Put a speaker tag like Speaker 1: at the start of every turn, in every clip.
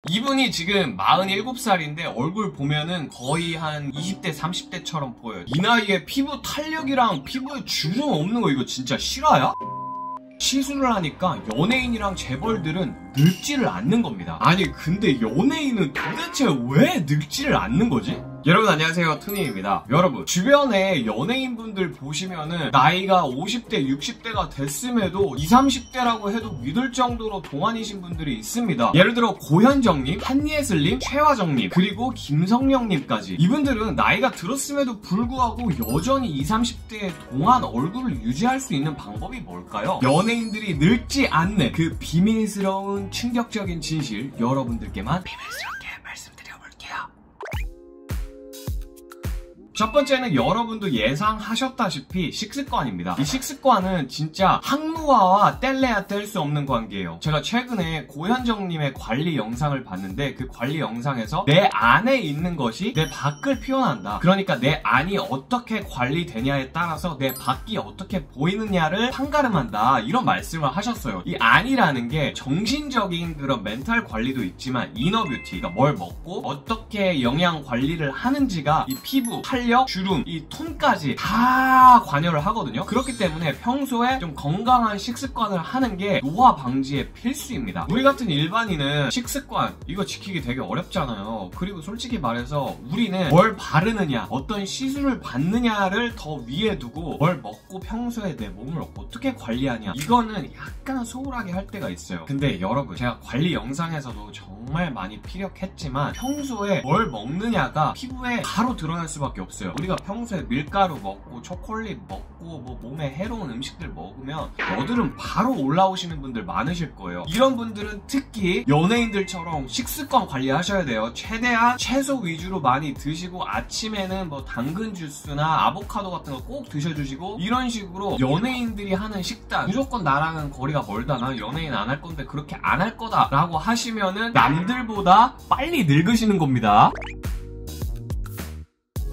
Speaker 1: 이분이 지금 47살인데 얼굴 보면은 거의 한 20대 30대처럼 보여요. 이 나이에 피부 탄력이랑 피부에 주름 없는 거 이거 진짜 실화야? 시술을 하니까 연예인이랑 재벌들은 늙지를 않는 겁니다. 아니 근데 연예인은 도대체 왜 늙지를 않는 거지? 여러분 안녕하세요, 투니입니다. 여러분 주변에 연예인분들 보시면은 나이가 50대 60대가 됐음에도 20, 30대라고 해도 믿을 정도로 동안이신 분들이 있습니다. 예를 들어 고현정님, 한예슬님, 최화정님, 그리고 김성령님까지. 이분들은 나이가 들었음에도 불구하고 여전히 20, 30대의 동안 얼굴을 유지할 수 있는 방법이 뭘까요? 연예인들이 늙지 않는 그 비밀스러운 충격적인 진실, 여러분들께만 비밀스럽게 말씀드려볼게요. 첫 번째는 여러분도 예상하셨다시피 식습관입니다. 이 식습관은 진짜 항노화와 뗄래야 뗄 수 없는 관계예요. 제가 최근에 고현정님의 관리 영상을 봤는데 그 관리 영상에서 내 안에 있는 것이 내 밖을 표현한다. 그러니까 내 안이 어떻게 관리되냐에 따라서 내 밖이 어떻게 보이느냐를 판가름한다. 이런 말씀을 하셨어요. 이 안이라는 게 정신적인 그런 멘탈 관리도 있지만 이너뷰티, 그러니까 뭘 먹고 어떻게 영양 관리를 하는지가 이 피부, 탄력, 주름, 이 톤까지 다 관여를 하거든요. 그렇기 때문에 평소에 좀 건강한 식습관을 하는 게 노화 방지에 필수입니다. 우리 같은 일반인은 식습관 이거 지키기 되게 어렵잖아요. 그리고 솔직히 말해서 우리는 뭘 바르느냐, 어떤 시술을 받느냐를 더 위에 두고 뭘 먹고 평소에 내 몸을 어떻게 관리하냐, 이거는 약간 소홀하게 할 때가 있어요. 근데 여러분, 제가 관리 영상에서도 정말 많이 피력했지만 평소에 뭘 먹느냐가 피부에 바로 드러날 수밖에 없어요. 우리가 평소에 밀가루 먹고 초콜릿 먹고 뭐 몸에 해로운 음식들 먹으면 여드름 바로 올라오시는 분들 많으실 거예요. 이런 분들은 특히 연예인들처럼 식습관 관리하셔야 돼요. 최대한 채소 위주로 많이 드시고 아침에는 뭐 당근 주스나 아보카도 같은 거 꼭 드셔주시고, 이런 식으로 연예인들이 하는 식단, 무조건 나랑은 거리가 멀다, 나 연예인 안 할 건데 그렇게 안 할 거다 라고 하시면은 남들보다 빨리 늙으시는 겁니다.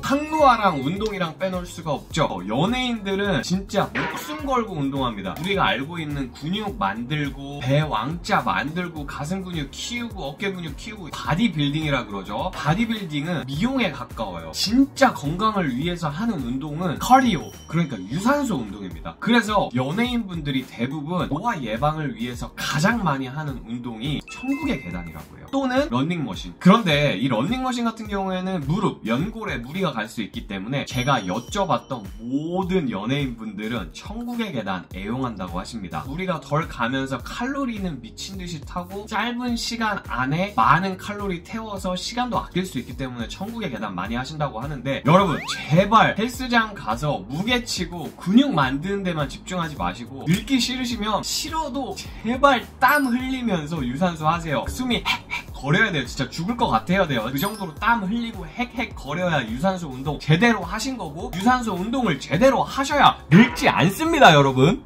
Speaker 1: 항노화랑 운동이랑 빼놓을 수가 없죠. 연예인들은 진짜 목숨 걸고 운동합니다. 우리가 알고 있는 근육 만들고 배 왕자 만들고 가슴 근육 키우고 어깨 근육 키우고 바디빌딩이라 그러죠. 바디빌딩은 미용에 가까워요. 진짜 건강을 위해서 하는 운동은 카디오, 그러니까 유산소 운동입니다. 그래서 연예인분들이 대부분 노화 예방을 위해서 가장 많이 하는 운동이 천국의 계단이라고 해요. 또는 러닝머신. 그런데 이 러닝머신 같은 경우에는 무릎, 연골에 무리가 갈 수 있기 때문에 제가 여쭤봤던 모든 연예인분들은 천국의 계단 애용한다고 하십니다. 우리가 덜 가면서 칼로리는 미친듯이 타고 짧은 시간 안에 많은 칼로리 태워서 시간도 아낄 수 있기 때문에 천국의 계단 많이 하신다고 하는데, 여러분 제발 헬스장 가서 무게치고 근육 만드는 데만 집중하지 마시고, 늙기 싫으시면 싫어도 제발 땀 흘리면서 유산소 하세요. 숨이 헥헥 거려야 돼요. 진짜 죽을 것 같아야 돼요. 그 정도로 땀 흘리고 헥헥 거려야 유산소 운동 제대로 하신 거고, 유산소 운동을 제대로 하셔야 늙지 않습니다, 여러분.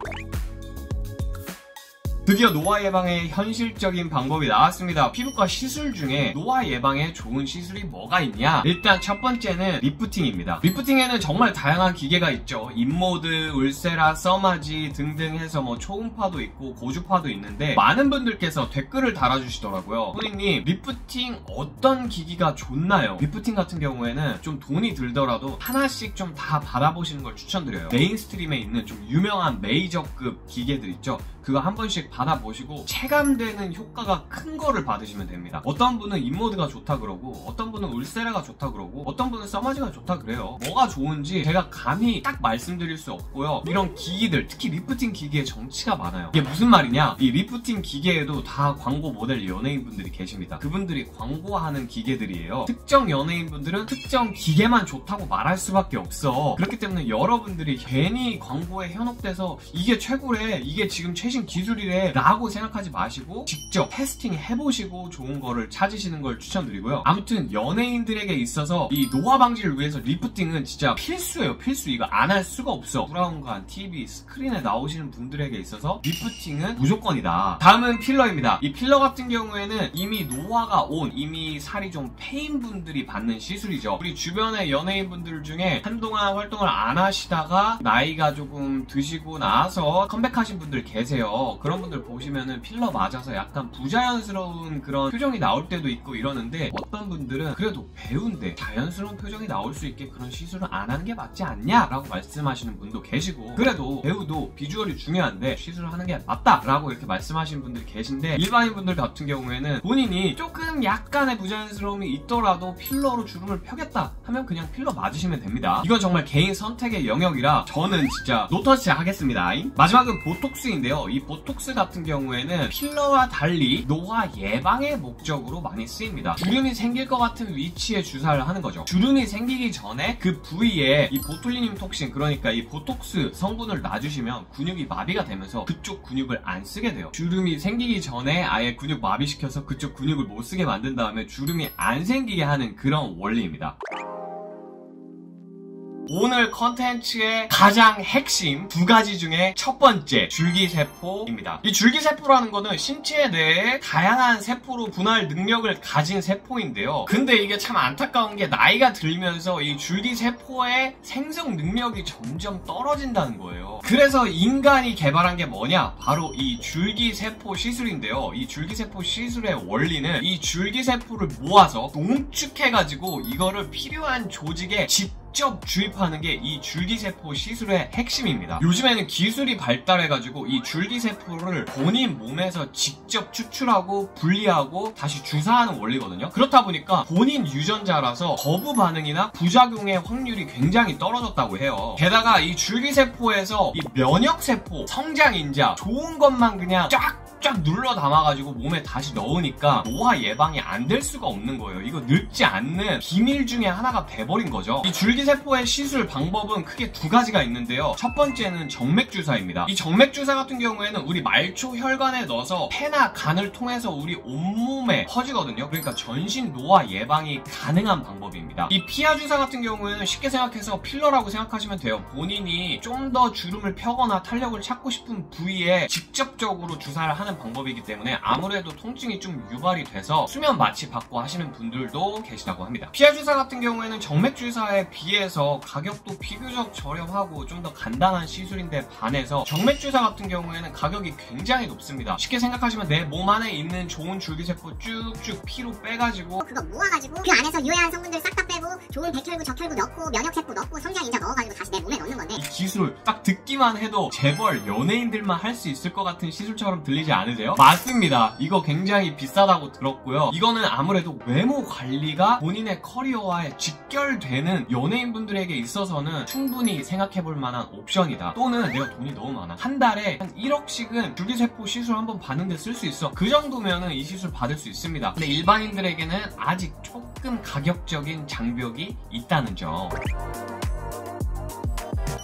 Speaker 1: 드디어 노화 예방의 현실적인 방법이 나왔습니다. 피부과 시술 중에 노화 예방에 좋은 시술이 뭐가 있냐? 일단 첫 번째는 리프팅입니다. 리프팅에는 정말 다양한 기계가 있죠. 인모드, 울세라, 써마지 등등 해서 뭐 초음파도 있고 고주파도 있는데, 많은 분들께서 댓글을 달아주시더라고요. 손님, 리프팅 어떤 기기가 좋나요? 리프팅 같은 경우에는 좀 돈이 들더라도 하나씩 좀 다 받아보시는 걸 추천드려요. 메인스트림에 있는 좀 유명한 메이저급 기계들 있죠. 그거 한 번씩 받아보시고 체감되는 효과가 큰 거를 받으시면 됩니다. 어떤 분은 인모드가 좋다 그러고, 어떤 분은 울세라가 좋다 그러고, 어떤 분은 써마지가 좋다 그래요. 뭐가 좋은지 제가 감히 딱 말씀드릴 수 없고요. 이런 기기들, 특히 리프팅 기기에 정치가 많아요. 이게 무슨 말이냐? 이 리프팅 기계에도 다 광고 모델 연예인분들이 계십니다. 그분들이 광고하는 기계들이에요. 특정 연예인분들은 특정 기계만 좋다고 말할 수밖에 없어. 그렇기 때문에 여러분들이 괜히 광고에 현혹돼서 이게 최고래, 이게 지금 최신 기술이래 라고 생각하지 마시고 직접 테스팅 해보시고 좋은 거를 찾으시는 걸 추천드리고요. 아무튼 연예인들에게 있어서 이 노화 방지를 위해서 리프팅은 진짜 필수예요. 필수. 이거 안 할 수가 없어. 브라운관, TV, 스크린에 나오시는 분들에게 있어서 리프팅은 무조건이다. 다음은 필러입니다. 이 필러 같은 경우에는 이미 노화가 온, 이미 살이 좀 패인 분들이 받는 시술이죠. 우리 주변의 연예인분들 중에 한동안 활동을 안 하시다가 나이가 조금 드시고 나서 컴백하신 분들 계세요. 그런 분들 분들 보시면은 필러 맞아서 약간 부자연스러운 그런 표정이 나올 때도 있고 이러는데, 어떤 분들은 그래도 배우인데 자연스러운 표정이 나올 수 있게 그런 시술을 안 하는 게 맞지 않냐? 라고 말씀하시는 분도 계시고, 그래도 배우도 비주얼이 중요한데 시술을 하는 게 맞다! 라고 이렇게 말씀하시는 분들이 계신데, 일반인 분들 같은 경우에는 본인이 조금 약간의 부자연스러움이 있더라도 필러로 주름을 펴겠다 하면 그냥 필러 맞으시면 됩니다. 이건 정말 개인 선택의 영역이라 저는 진짜 노터치 하겠습니다. 마지막은 보톡스인데요. 이 보톡스 같은 경우에는 필러와 달리 노화 예방의 목적으로 많이 쓰입니다. 주름이 생길 것 같은 위치에 주사를 하는 거죠. 주름이 생기기 전에 그 부위에 이 보툴리늄 톡신, 그러니까 이 보톡스 성분을 놔주시면 근육이 마비가 되면서 그쪽 근육을 안 쓰게 돼요. 주름이 생기기 전에 아예 근육 마비시켜서 그쪽 근육을 못 쓰게 만든 다음에 주름이 안 생기게 하는 그런 원리입니다. 오늘 컨텐츠의 가장 핵심 두 가지 중에 첫 번째, 줄기세포입니다. 이 줄기세포라는 거는 신체 내에 다양한 세포로 분할 능력을 가진 세포인데요. 근데 이게 참 안타까운 게 나이가 들면서 이 줄기세포의 생성 능력이 점점 떨어진다는 거예요. 그래서 인간이 개발한 게 뭐냐? 바로 이 줄기세포 시술인데요. 이 줄기세포 시술의 원리는 이 줄기세포를 모아서 농축해가지고 이거를 필요한 조직에 직접 주입하는 게 이 줄기세포 시술의 핵심입니다. 요즘에는 기술이 발달해가지고 이 줄기세포를 본인 몸에서 직접 추출하고 분리하고 다시 주사하는 원리거든요. 그렇다 보니까 본인 유전자라서 거부 반응이나 부작용의 확률이 굉장히 떨어졌다고 해요. 게다가 이 줄기세포에서 이 면역세포, 성장인자, 좋은 것만 그냥 쫙 눌러 담아가지고 몸에 다시 넣으니까 노화 예방이 안 될 수가 없는 거예요. 이거 늙지 않는 비밀 중에 하나가 돼버린 거죠. 이 줄기세포의 시술 방법은 크게 두 가지가 있는데요. 첫 번째는 정맥주사입니다. 이 정맥주사 같은 경우에는 우리 말초 혈관에 넣어서 폐나 간을 통해서 우리 온몸에 퍼지거든요. 그러니까 전신 노화 예방이 가능한 방법입니다. 이 피하주사 같은 경우에는 쉽게 생각해서 필러라고 생각하시면 돼요. 본인이 좀 더 주름을 펴거나 탄력을 찾고 싶은 부위에 직접적으로 주사를 하는 방법이기 때문에 아무래도 통증이 좀 유발이 돼서 수면 마취 받고 하시는 분들도 계시다고 합니다. 피하주사 같은 경우에는 정맥주사에 비해서 가격도 비교적 저렴하고 좀 더 간단한 시술인데 반해서 정맥주사 같은 경우에는 가격이 굉장히 높습니다. 쉽게 생각하시면 내 몸 안에 있는 좋은 줄기세포 쭉쭉 피로 빼가지고
Speaker 2: 그거 모아가지고 그 안에서 유해한 성분들 싹 다 빼고 좋은 백혈구, 적혈구 넣고 면역세포 넣고 성장인자 넣어가지고 다시 내 몸에 넣는 건데,
Speaker 1: 이 기술 딱 듣기만 해도 재벌 연예인들만 할 수 있을 것 같은 시술처럼 들리지 않으세요? 맞습니다. 이거 굉장히 비싸다고 들었고요. 이거는 아무래도 외모 관리가 본인의 커리어와의 직결되는 연예인분들에게 있어서는 충분히 생각해볼 만한 옵션이다. 또는 내가 돈이 너무 많아, 한 달에 한 1억씩은 줄기세포 시술 한번 받는데 쓸 수 있어, 그 정도면은 이 시술 받을 수 있습니다. 근데 일반인들에게는 아직 조금 가격적인 장벽이 있다는 점.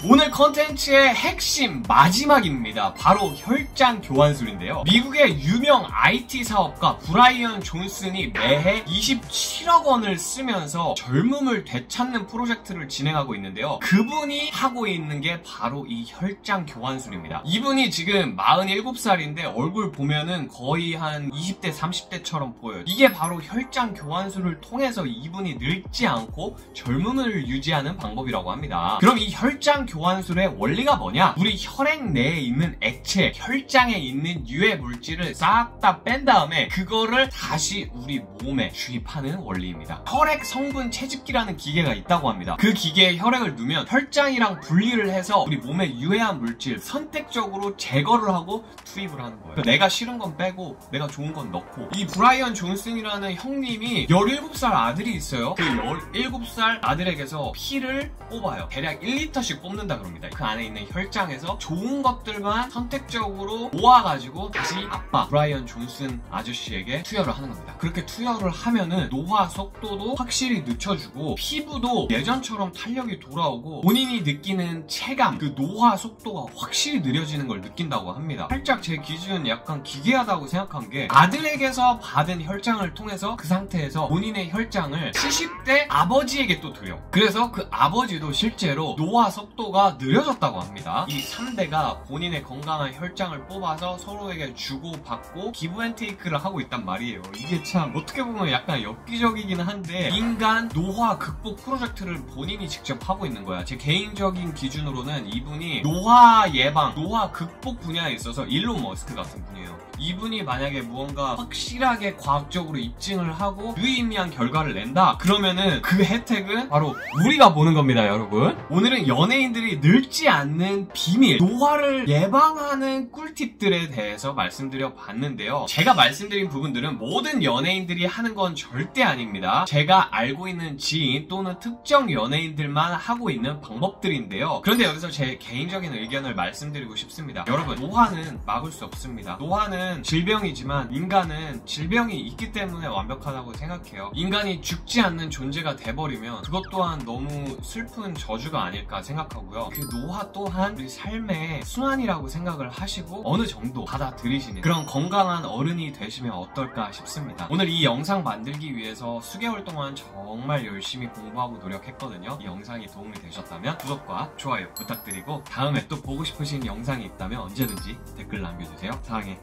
Speaker 1: 오늘 컨텐츠의 핵심 마지막입니다. 바로 혈장 교환술인데요. 미국의 유명 IT 사업가 브라이언 존슨이 매해 27억 원을 쓰면서 젊음을 되찾는 프로젝트를 진행하고 있는데요. 그분이 하고 있는 게 바로 이 혈장 교환술입니다. 이분이 지금 47살인데 얼굴 보면은 거의 한 20대 30대처럼 보여요. 이게 바로 혈장 교환술을 통해서 이분이 늙지 않고 젊음을 유지하는 방법이라고 합니다. 그럼 이 혈장 교환술의 원리가 뭐냐? 우리 혈액 내에 있는 액체, 혈장에 있는 유해 물질을 싹 다 뺀 다음에 그거를 다시 우리 몸에 주입하는 원리입니다. 혈액 성분 채집기라는 기계가 있다고 합니다. 그 기계에 혈액을 넣으면 혈장이랑 분리를 해서 우리 몸에 유해한 물질 선택적으로 제거를 하고 투입을 하는 거예요. 내가 싫은 건 빼고 내가 좋은 건 넣고. 이 브라이언 존슨이라는 형님이 17살 아들이 있어요. 그 17살 아들에게서 피를 뽑아요. 대략 1리터씩 뽑는다 그럽니다. 그 안에 있는 혈장에서 좋은 것들만 선택적으로 모아가지고 다시 아빠 브라이언 존슨 아저씨에게 투여를 하는 겁니다. 그렇게 투여를 하면은 노화 속도도 확실히 늦춰주고 피부도 예전처럼 탄력이 돌아오고 본인이 느끼는 체감, 그 노화 속도가 확실히 느려지는 걸 느낀다고 합니다. 살짝 제 기준은 약간 기괴하다고 생각한 게, 아들에게서 받은 혈장을 통해서 그 상태에서 본인의 혈장을 70대 아버지에게 또 드려. 그래서 그 아버지도 실제로 노화 속도 속도가 느려졌다고 합니다. 이 3대가 본인의 건강한 혈장을 뽑아서 서로에게 주고받고 기브앤테이크를 하고 있단 말이에요. 이게 참 어떻게 보면 약간 엽기적이긴 한데 인간 노화 극복 프로젝트를 본인이 직접 하고 있는 거야. 제 개인적인 기준으로는 이분이 노화 예방, 노화 극복 분야에 있어서 일론 머스크 같은 분이에요. 이분이 만약에 무언가 확실하게 과학적으로 입증을 하고 유의미한 결과를 낸다, 그러면은 그 혜택은 바로 우리가 보는 겁니다, 여러분. 오늘은 연예인들이 늙지 않는 비밀, 노화를 예방하는 꿀팁들에 대해서 말씀드려 봤는데요. 제가 말씀드린 부분들은 모든 연예인들이 하는 건 절대 아닙니다. 제가 알고 있는 지인 또는 특정 연예인들만 하고 있는 방법들인데요. 그런데 여기서 제 개인적인 의견을 말씀드리고 싶습니다. 여러분, 노화는 막을 수 없습니다. 노화는 질병이지만 인간은 질병이 있기 때문에 완벽하다고 생각해요. 인간이 죽지 않는 존재가 돼버리면 그것 또한 너무 슬픈 저주가 아닐까 생각하고요. 그 노화 또한 우리 삶의 순환이라고 생각을 하시고 어느 정도 받아들이시는 그런 건강한 어른이 되시면 어떨까 싶습니다. 오늘 이 영상 만들기 위해서 수개월 동안 정말 열심히 공부하고 노력했거든요. 이 영상이 도움이 되셨다면 구독과 좋아요 부탁드리고 다음에 또 보고 싶으신 영상이 있다면 언제든지 댓글 남겨주세요. 사랑해.